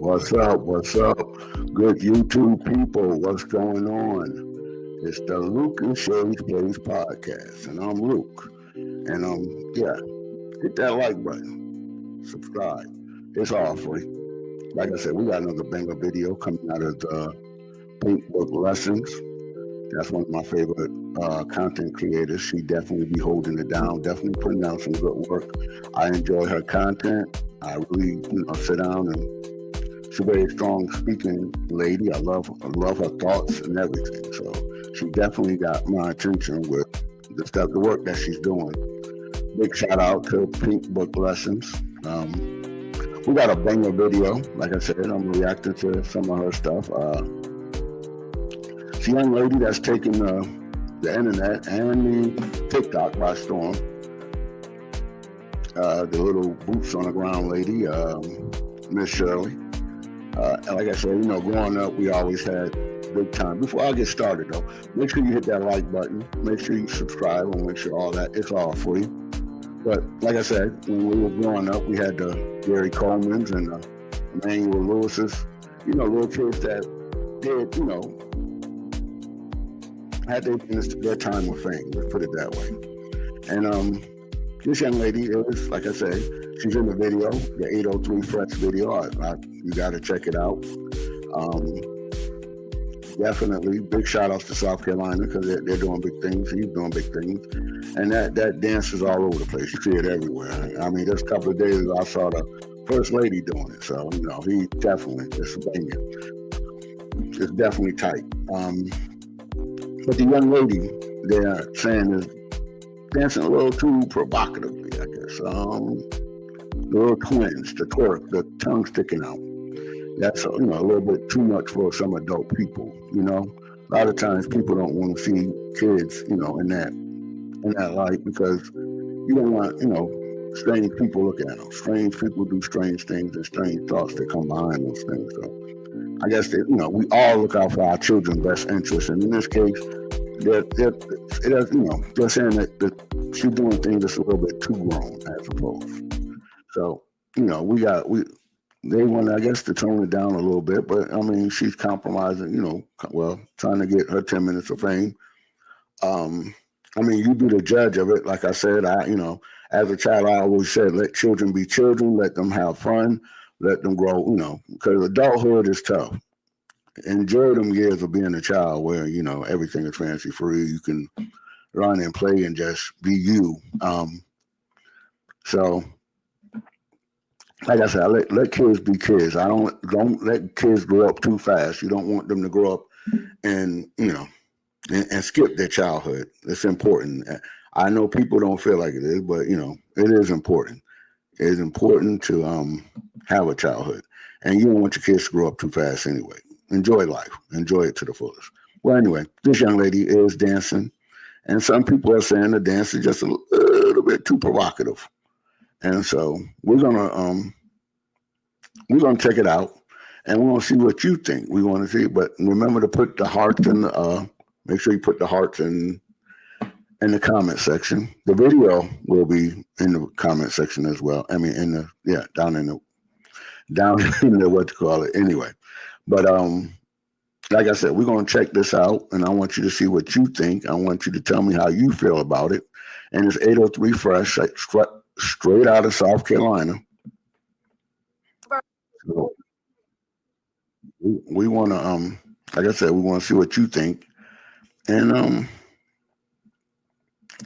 What's up? What's up? Good YouTube people, what's going on? It's the LUKE-N-SHAE'S podcast, and I'm Luke. And hit that like button, subscribe. It's all free. Like I said, we got another banger video coming out of the Pink Book Lessons. That's one of my favorite content creators. She definitely be holding it down, definitely putting out some good work. I enjoy her content. I really sit down and she's a very strong speaking lady. I love her thoughts and everything. So she definitely got my attention with the work that she's doing. Big shout out to Pink Book Lessons. We got a banger video. Like I said, I'm reacting to some of her stuff. It's a young lady that's taking the internet and the TikTok by storm. The little boots on the ground lady, Miss Shirley. And like I said, growing up, we always had big time. Before I get started, though, make sure you hit that like button. Make sure you subscribe and make sure all that, it's all free. But like I said, when we were growing up, we had the Gary Colemans and Emmanuel Lewis's, little kids that did, had their time of fame, let's put it that way. And this young lady is, like I say, she's in the video, the 803 Fresh video. You got to check it out. Definitely big shout outs to South Carolina because they're doing big things. He's doing big things. And that dance is all over the place. You see it everywhere. I mean, there's a couple of days I saw the First Lady doing it. So, he definitely is banging. It's definitely tight. But the young lady they're saying is dancing a little too provocatively, I guess. The little twins, the twerk, the tongue sticking out. That's a little bit too much for some adult people. A lot of times people don't want to see kids, in that light because you don't want, strange people looking at them. Strange people do strange things and strange thoughts that come behind those things. So I guess that we all look out for our children's best interests, and in this case, they're saying that she's doing things that's a little bit too grown, I suppose. So they want, I guess, to tone it down a little bit, but I mean, she's compromising, trying to get her 10 minutes of fame. I mean, you be the judge of it. Like I said, as a child, I always said, let children be children, let them have fun, let them grow, because adulthood is tough. Enjoy them years of being a child where, everything is fancy free. You can run and play and just be you. So, like I said, let kids be kids. I don't let kids grow up too fast. You don't want them to grow up and and skip their childhood. It's important. I know people don't feel like it is, but it is important. It is important to have a childhood, and you don't want your kids to grow up too fast anyway. Enjoy life. Enjoy it to the fullest. Well, anyway, this young lady is dancing, and some people are saying the dance is just a little bit too provocative. And so we're gonna check it out, and we're gonna see what you think. We want to see, but remember to put the hearts in the. Make sure you put the hearts in the comment section. The video will be in the comment section as well. I mean, down in the what you call it. Anyway, but like I said, we're gonna check this out, and I want you to see what you think. I want you to tell me how you feel about it. And it's 803 Fresh. Straight out of South Carolina. So we want to, like I said, we want to see what you think, and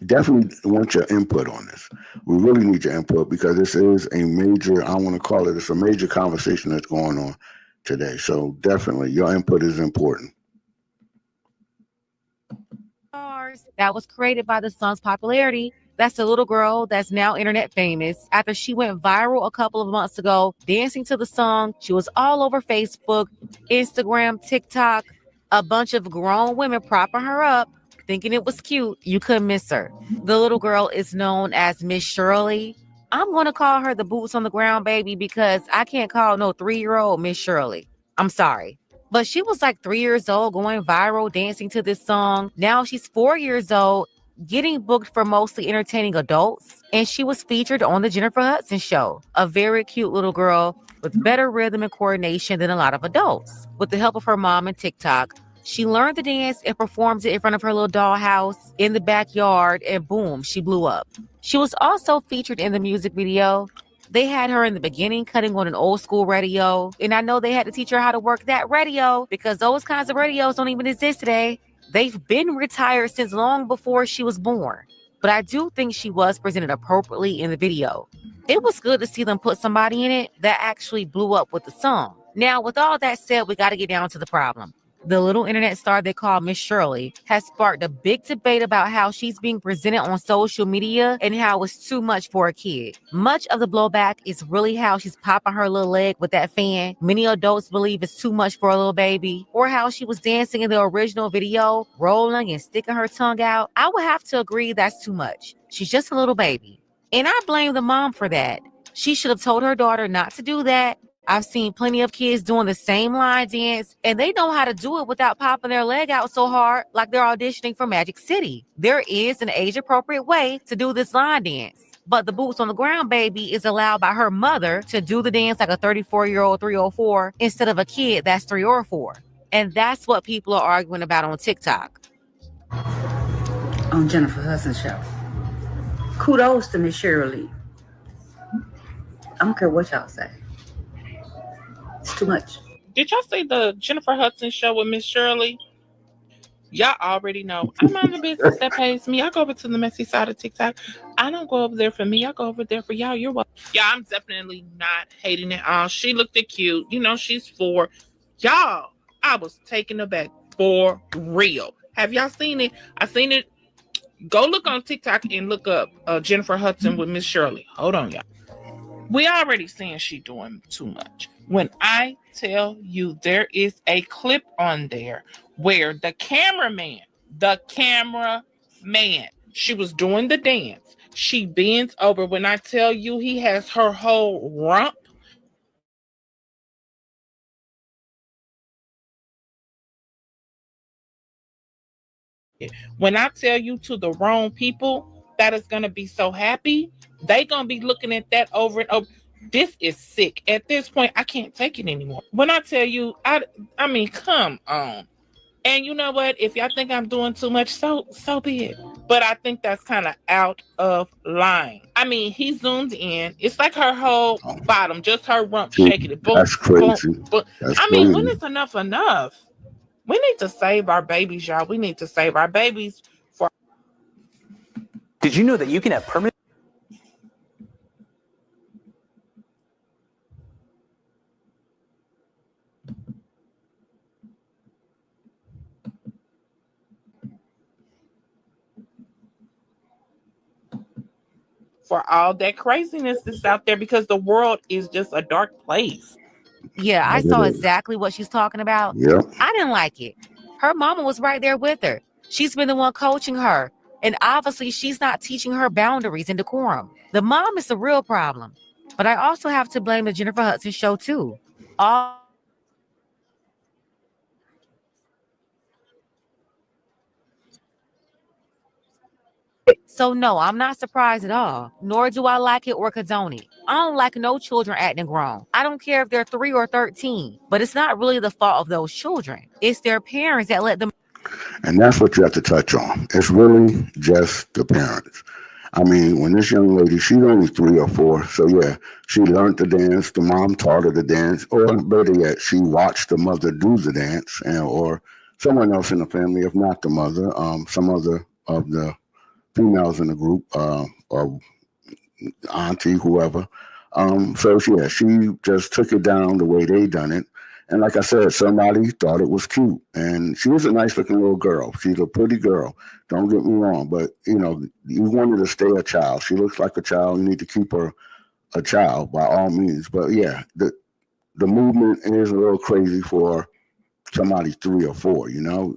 definitely want your input on this. We really need your input because this is a major, I want to call it, it's a major conversation that's going on today. So definitely your input is important. That was created by the song's popularity. That's the little girl that's now internet famous after she went viral a couple of months ago dancing to the song. She was all over Facebook, Instagram, TikTok. A bunch of grown women propping her up, thinking it was cute. You couldn't miss her. The little girl is known as Miss Shirley. I'm going to call her the boots on the ground baby because I can't call no 3-year-old Miss Shirley. I'm sorry. But she was like 3 years old going viral dancing to this song. Now she's 4 years old getting booked for mostly entertaining adults, and she was featured on the Jennifer Hudson show, a very cute little girl with better rhythm and coordination than a lot of adults. With the help of her mom and TikTok, she learned the dance and performed it in front of her little dollhouse in the backyard, and boom, she blew up. She was also featured in the music video. They had her in the beginning cutting on an old school radio, and I know they had to teach her how to work that radio because those kinds of radios don't even exist today. They've been retired since long before she was born. But I do think she was presented appropriately in the video. It was good to see them put somebody in it that actually blew up with the song. Now, with all that said, we got to get down to the problem. The little internet star they call Miss Shirley has sparked a big debate about how she's being presented on social media and how it's too much for a kid. Much of the blowback is really how she's popping her little leg with that fan. Many adults believe it's too much for a little baby, or how she was dancing in the original video, rolling and sticking her tongue out. I would have to agree that's too much. She's just a little baby. And I blame the mom for that. She should have told her daughter not to do that. I've seen plenty of kids doing the same line dance, and they know how to do it without popping their leg out so hard like they're auditioning for Magic City. There is an age-appropriate way to do this line dance, but the boots on the ground baby is allowed by her mother to do the dance like a 34-year-old 304 instead of a kid that's 3 or 4. And that's what people are arguing about on TikTok. On Jennifer Hudson's show. Kudos to Miss Shirley. I don't care what y'all say. It's too much. Did y'all see the Jennifer Hudson show with Miss Shirley? Y'all already know. I'm on the business that pays me. I go over to the messy side of TikTok. I don't go over there for me. I go over there for y'all. You're welcome. Yeah, I'm definitely not hating it all. She looked cute. You know, she's 4. Y'all, I was taken aback for real. Have y'all seen it? I seen it. Go look on TikTok and look up Jennifer Hudson with Miss Shirley. Hold on, y'all. We already seeing she doing too much. When I tell you there is a clip on there where the cameraman, she was doing the dance. She bends over. When I tell you he has her whole rump. When I tell you to the wrong people that is going to be so happy, they going to be looking at that over and over. This is sick. At this point, I can't take it anymore. When I tell you, I mean, come on. And you know what? If y'all think I'm doing too much, so be it. But I think that's kind of out of line. I mean, he zoomed in. It's like her whole bottom, just her rump shaking it. Boom, that's crazy. Boom, boom. That's mean, crazy. when is enough? We need to save our babies, y'all. We need to save our babies for. Did you know that you can have permanent? For all that craziness that's out there, because the world is just a dark place. Yeah, I saw exactly what she's talking about. Yeah. I didn't like it. Her mama was right there with her. She's been the one coaching her. And obviously, she's not teaching her boundaries and decorum. The mom is the real problem. But I also have to blame the Jennifer Hudson show, too. So no, I'm not surprised at all, nor do I like it or condone it. I don't like no children acting grown. I don't care if they're 3 or 13, but it's not really the fault of those children. It's their parents that let them. And that's what you have to touch on. It's really just the parents. I mean, when this young lady, she's only 3 or 4, so yeah, she learned to dance. The mom taught her to dance, or better yet, she watched the mother do the dance, or someone else in the family, if not the mother, some other of the females in the group, or auntie, whoever. So yeah, she just took it down the way they done it. And like I said, somebody thought it was cute. And she was a nice looking little girl. She's a pretty girl. Don't get me wrong. But, you know, you wanted to stay a child. She looks like a child. You need to keep her a child by all means. But yeah, the movement is a little crazy for somebody 3 or 4, you know.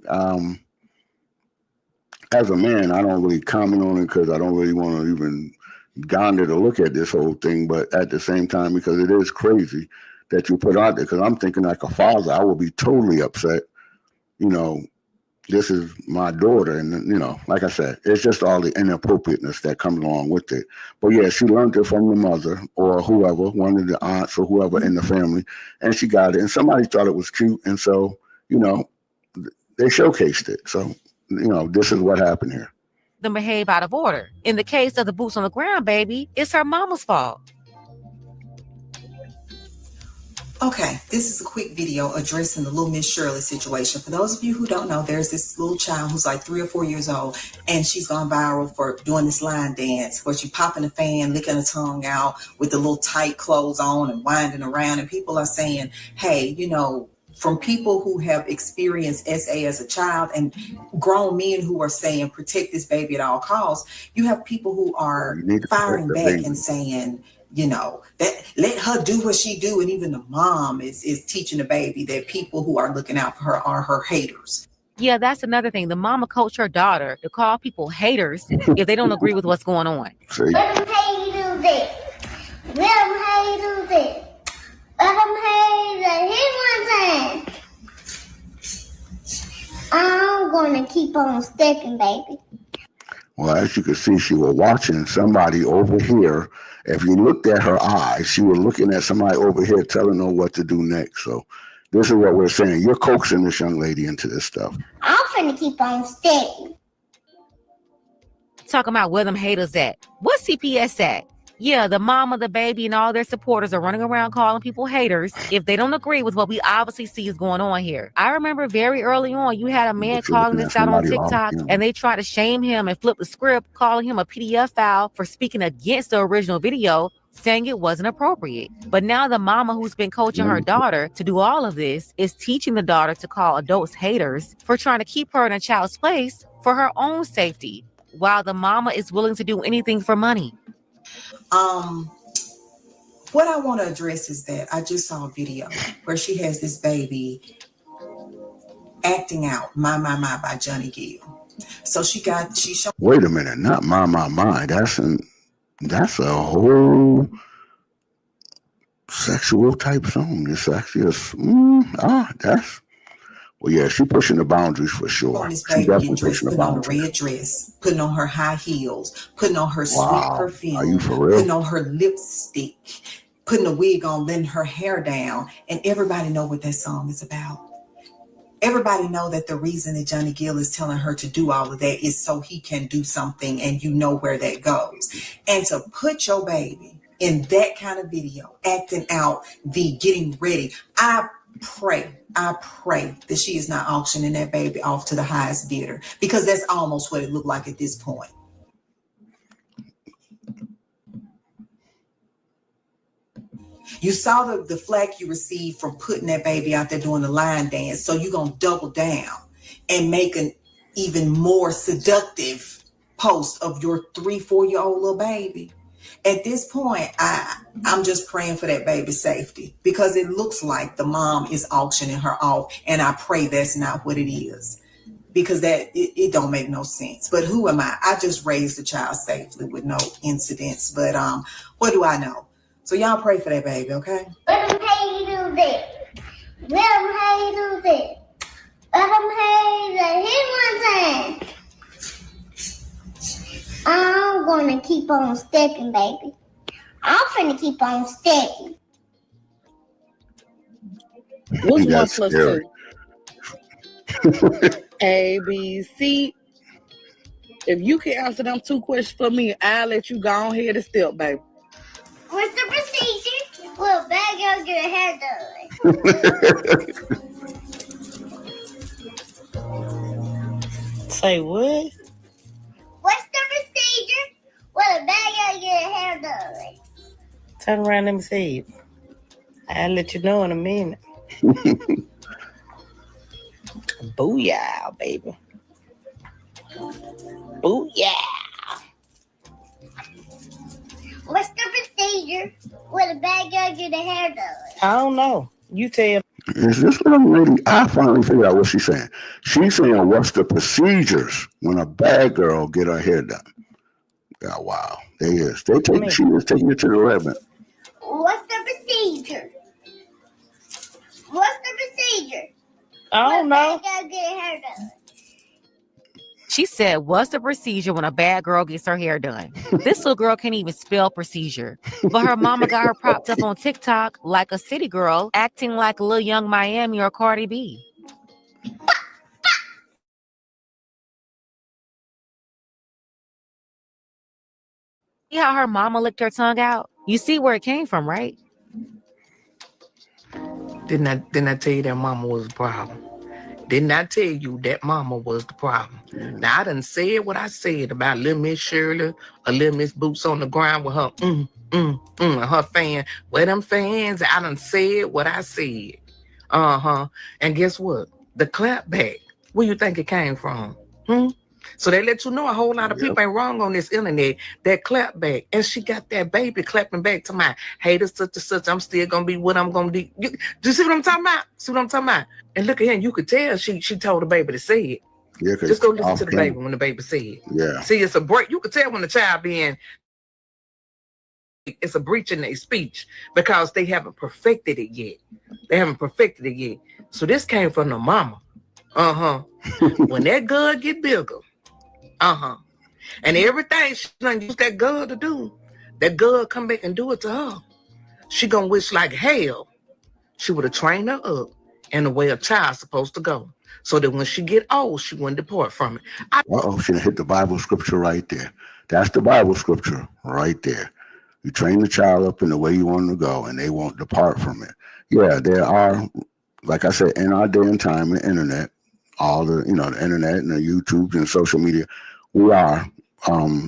As a man, I don't really comment on it because I don't really want to even gonder to look at this whole thing. But at the same time, because it is crazy that you put out there, because I'm thinking like a father, I would be totally upset, you know, this is my daughter, and like I said, it's just all the inappropriateness that comes along with it. But yeah, she learned it from the mother or whoever, one of the aunts or whoever in the family, and she got it. And somebody thought it was cute, and so they showcased it. So this is what happened here. Them behave out of order. In the case of the boots on the ground baby, it's her mama's fault. Okay, this is a quick video addressing the little Miss Shirley situation. For those of you who don't know, there's this little child who's like 3 or 4 years old, and she's gone viral for doing this line dance where she's popping a fan, licking her tongue out with the little tight clothes on and winding around. And people are saying, hey, from people who have experienced SA as a child and grown men who are saying, protect this baby at all costs, you have people who are firing back and saying, that let her do what she do. And even the mom is teaching the baby that people who are looking out for her are her haters. Yeah, that's another thing. The mama coached her daughter to call people haters if they don't agree with what's going on. Let them haters it. Let them haters it. Let them haters it. Hit one time. I'm going to keep on stepping, baby. Well, as you can see, she was watching somebody over here. If you looked at her eyes, she was looking at somebody over here telling her what to do next. So this is what we're saying. You're coaxing this young lady into this stuff. I'm finna keep on stepping. Talking about where them haters at. What's CPS at? Yeah, the mama, the baby, and all their supporters are running around calling people haters if they don't agree with what we obviously see is going on here. I remember very early on, you had a man calling this out on TikTok, and they tried to shame him and flip the script, calling him a PDF file for speaking against the original video, saying it wasn't appropriate. But now the mama who's been coaching her daughter to do all of this is teaching the daughter to call adults haters for trying to keep her in a child's place for her own safety, while the mama is willing to do anything for money. What I want to address is that I just saw a video where she has this baby acting out My by Johnny Gill. So she showed. Wait a minute, not My. That's a whole sexual type song. It's actually well, yeah, she's pushing the boundaries for sure. This baby get dressed, putting on a red dress, putting on her high heels, putting on her sweet perfume, are you for real? Putting on her lipstick, putting a wig on, letting her hair down, and everybody know what that song is about. Everybody know that the reason that Johnny Gill is telling her to do all of that is so he can do something, and you know where that goes. And to put your baby in that kind of video, acting out the getting ready, I pray that she is not auctioning that baby off to the highest bidder, because that's almost what it looked like at this point. You saw the flack you received from putting that baby out there doing the line dance, so you're going to double down and make an even more seductive post of your 3-4-year-old little baby. At this point, I'm just praying for that baby's safety, because it looks like the mom is auctioning her off, and I pray that's not what it is, because it don't make no sense. But who am I? I just raised the child safely with no incidents, but what do I know? So y'all pray for that baby, okay? Let them haters it. Let them haters it. Let them haters it. Hit one time. I'm going to keep on stepping, baby. I'm finna keep on stepping. What's 1 plus 2? A, B, C. If you can answer them 2 questions for me, I'll let you go on ahead and step, baby. What's the procedure? Well, bag out your hair done. Say what? What's the procedure? Well, bag out your hair done. Turn around, let me see it. I'll let you know in a minute. Booyah, baby. Booyah. What's the procedure? Well, bag out your hair done. I don't know. You tell. Is this little lady? I finally figured out what she's saying. She's saying, what's the procedures when a bad girl get her hair done? Yeah, wow. She is taking it to the 11. What's the procedure? What's the procedure? I don't know. Bag out your hair done. She said, what's the procedure when a bad girl gets her hair done? This little girl can't even spell procedure. But her mama got her propped up on TikTok like a city girl, acting like Lil Young Miami or Cardi B. See how her mama licked her tongue out? You see where it came from, right? Didn't I tell you that mama was the problem? Didn't I tell you that mama was the problem? Now, I done said what I said about little Miss Shirley or little Miss Boots on the ground with her, and her fan. Where them fans? I done said what I said. And guess what? The clap back. Where you think it came from? So they let you know a whole lot of people ain't wrong on this internet. That clap back. And she got that baby clapping back to my haters, such and such. I'm still going to be what I'm going to be. Do you see what I'm talking about? See what I'm talking about? And look at her, and you could tell she told the baby to say it. Yeah, just go listen to the baby when the baby said it. Yeah. See, it's a break. You could tell when the child it's a breach in their speech because they haven't perfected it yet. So this came from the mama. When that girl get bigger, and everything she done use that girl to do, that girl come back and do it to her. She gonna wish like hell she would have trained her up in the way a child's supposed to go, so that when she get old, she wouldn't depart from it. She hit the Bible scripture right there. That's the Bible scripture right there. You train the child up in the way you want them to go, and they won't depart from it. Yeah, there are, like I said, in our day and time, the internet, all the, the internet and the YouTubes and social media, we are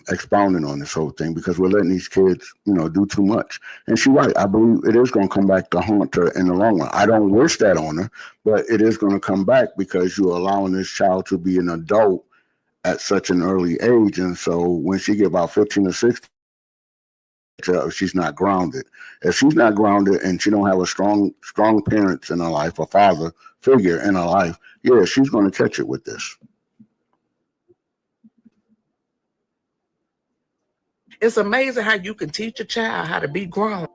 expounding on this whole thing because we're letting these kids, do too much. And she's right. I believe it is going to come back to haunt her in the long run. I don't wish that on her, but it is going to come back because you're allowing this child to be an adult at such an early age. And so when she get about 15 or 16, she's not grounded. If she's not grounded and she don't have a strong parents in her life, a father figure in her life, yeah, she's going to catch it with this. It's amazing how you can teach a child how to be grown,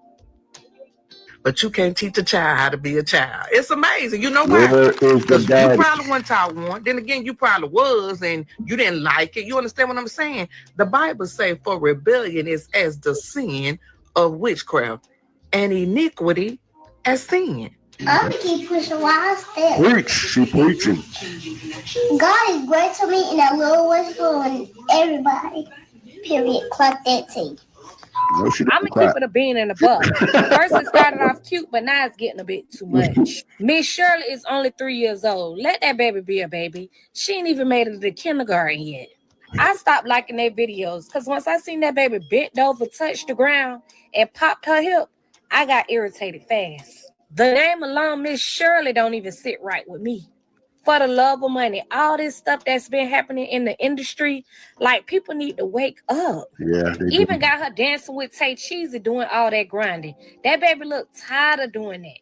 but you can't teach a child how to be a child. It's amazing. You know why? Because you probably wasn't taught one. Then again, you probably was, and you didn't like it. You understand what I'm saying? The Bible say for rebellion is as the sin of witchcraft, and iniquity as sin. I'm gonna keep pushing while I step. Preach. She preaching. God is great to me, and I love what's going everybody. Period. Clock that T. I'm gonna keep it a bean and a buck. First it started off cute, but now it's getting a bit too much. Miss Shirley is only 3 years old. Let that baby be a baby. She ain't even made it to kindergarten yet. I stopped liking their videos because once I seen that baby bent over, touched the ground, and popped her hip, I got irritated fast. The name alone, Miss Shirley, don't even sit right with me. For the love of money, all this stuff that's been happening in the industry, like people need to wake up. Yeah, even got her dancing with Tay Cheesy doing all that grinding. That baby looked tired of doing that.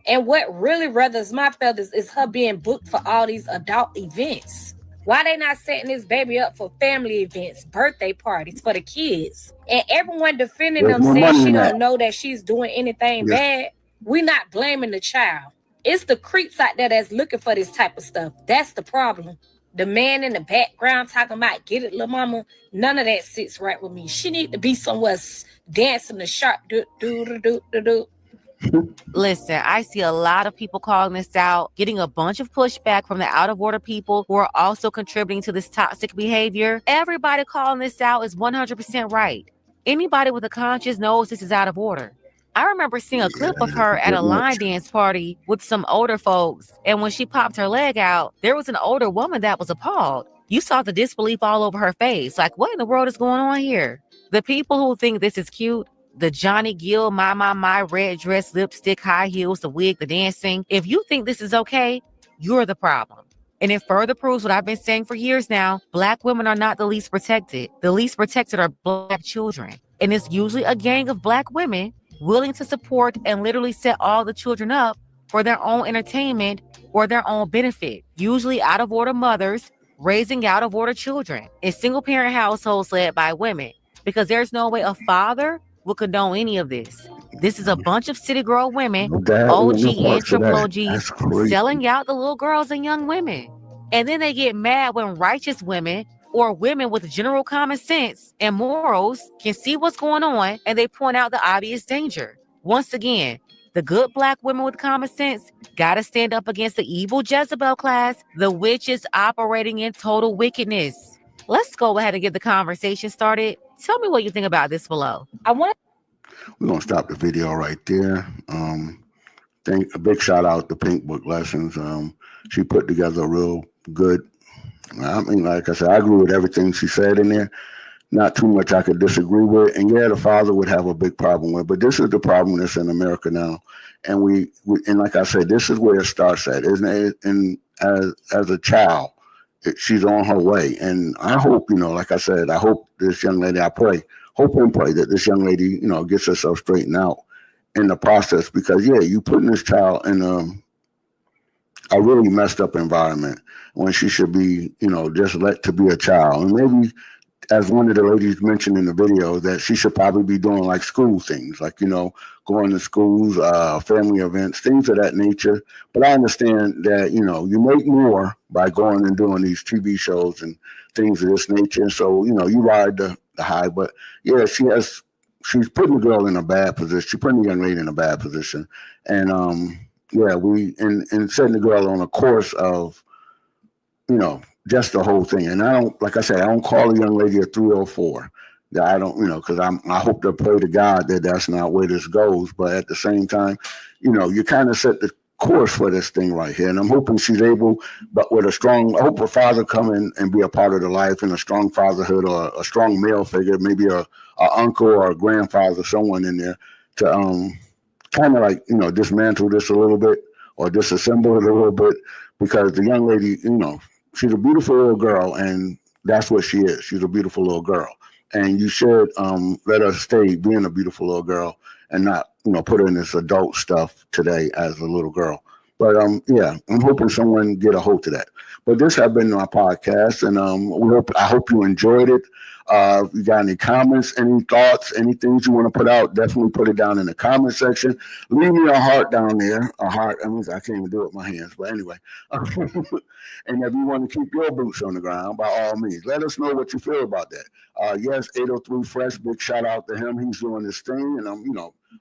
And what really ruffles my feathers is her being booked for all these adult events. Why they not setting this baby up for family events, birthday parties for the kids? And everyone defending them saying she don't know that she's doing anything bad. We not blaming the child. It's the creeps out there that's looking for this type of stuff. That's the problem. The man in the background talking about get it, little mama. None of that sits right with me. She need to be somewhere dancing the sharp do. Listen, I see a lot of people calling this out, getting a bunch of pushback from the out of order people who are also contributing to this toxic behavior. Everybody calling this out is 100% right. Anybody with a conscience knows this is out of order. I remember seeing a clip of her at a line dance party with some older folks. And when she popped her leg out, there was an older woman that was appalled. You saw the disbelief all over her face. Like, what in the world is going on here? The people who think this is cute, the Johnny Gill, my, red dress, lipstick, high heels, the wig, the dancing. If you think this is okay, you're the problem. And it further proves what I've been saying for years now. Black women are not the least protected. The least protected are Black children. And it's usually a gang of Black women willing to support and literally set all the children up for their own entertainment or their own benefit. Usually out of order mothers raising out of order children in single parent households led by women, because there's no way a father will condone any of this. This is a bunch of city girl women, OG and triple OGs, selling out the little girls and young women. And then they get mad when righteous women or women with general common sense and morals can see what's going on and they point out the obvious danger. Once again, the good Black women with common sense gotta stand up against the evil Jezebel class, the witches operating in total wickedness. Let's go ahead and get the conversation started. Tell me what you think about this below. We're gonna stop the video right there. A big shout out to Pink Book Lessons. She put together a real good. I mean, like I said, I agree with everything she said in there. Not too much I could disagree with. And yeah, the father would have a big problem with. But this is the problem that's in America now. And we and like I said, this is where it starts at, isn't it? And as a child, she's on her way. And I hope, like I said, I hope this young lady, hope and pray that this young lady, gets herself straightened out in the process. Because yeah, you putting this child in a really messed up environment when she should be, just let to be a child. And maybe, as one of the ladies mentioned in the video, that she should probably be doing like school things, like, going to schools, family events, things of that nature. But I understand that, you make more by going and doing these TV shows and things of this nature. And so, you ride the high. But yeah, she's putting the girl in a bad position. She's putting the young lady in a bad position. And yeah, and setting the girl on a course of, just the whole thing. And I don't, like I said, I don't call a young lady a 304. That I don't, because I hope to pray to God that that's not where this goes. But at the same time, you kind of set the course for this thing right here. And I'm hoping she's able, but with I hope her father come in and be a part of the life and a strong fatherhood or a strong male figure, maybe a uncle or a grandfather, someone in there to kind of like, dismantle this a little bit or disassemble it a little bit, because the young lady, she's a beautiful little girl, and that's what she is. She's a beautiful little girl. And you should let her stay being a beautiful little girl and not, put her in this adult stuff today as a little girl. But yeah, I'm hoping someone get a hold of that. But this has been my podcast, and I hope you enjoyed it. If you got any comments, any thoughts, any things you want to put out, definitely put it down in the comment section. Leave me a heart down there. A heart. I can't even do it with my hands. But anyway, and if you want to keep your boots on the ground, by all means, let us know what you feel about that. Yes, 803 Fresh. Big shout out to him. He's doing this thing, and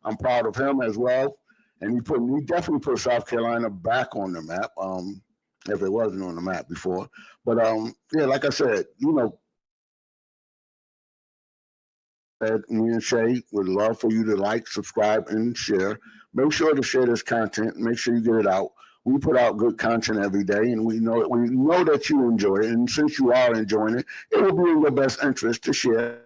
I'm proud of him as well. And he definitely put South Carolina back on the map. If it wasn't on the map before. But yeah, like I said, me and Shay would love for you to like, subscribe, and share. Make sure to share this content. Make sure you get it out. We put out good content every day, and we know that you enjoy it. And since you are enjoying it, it will be in your best interest to share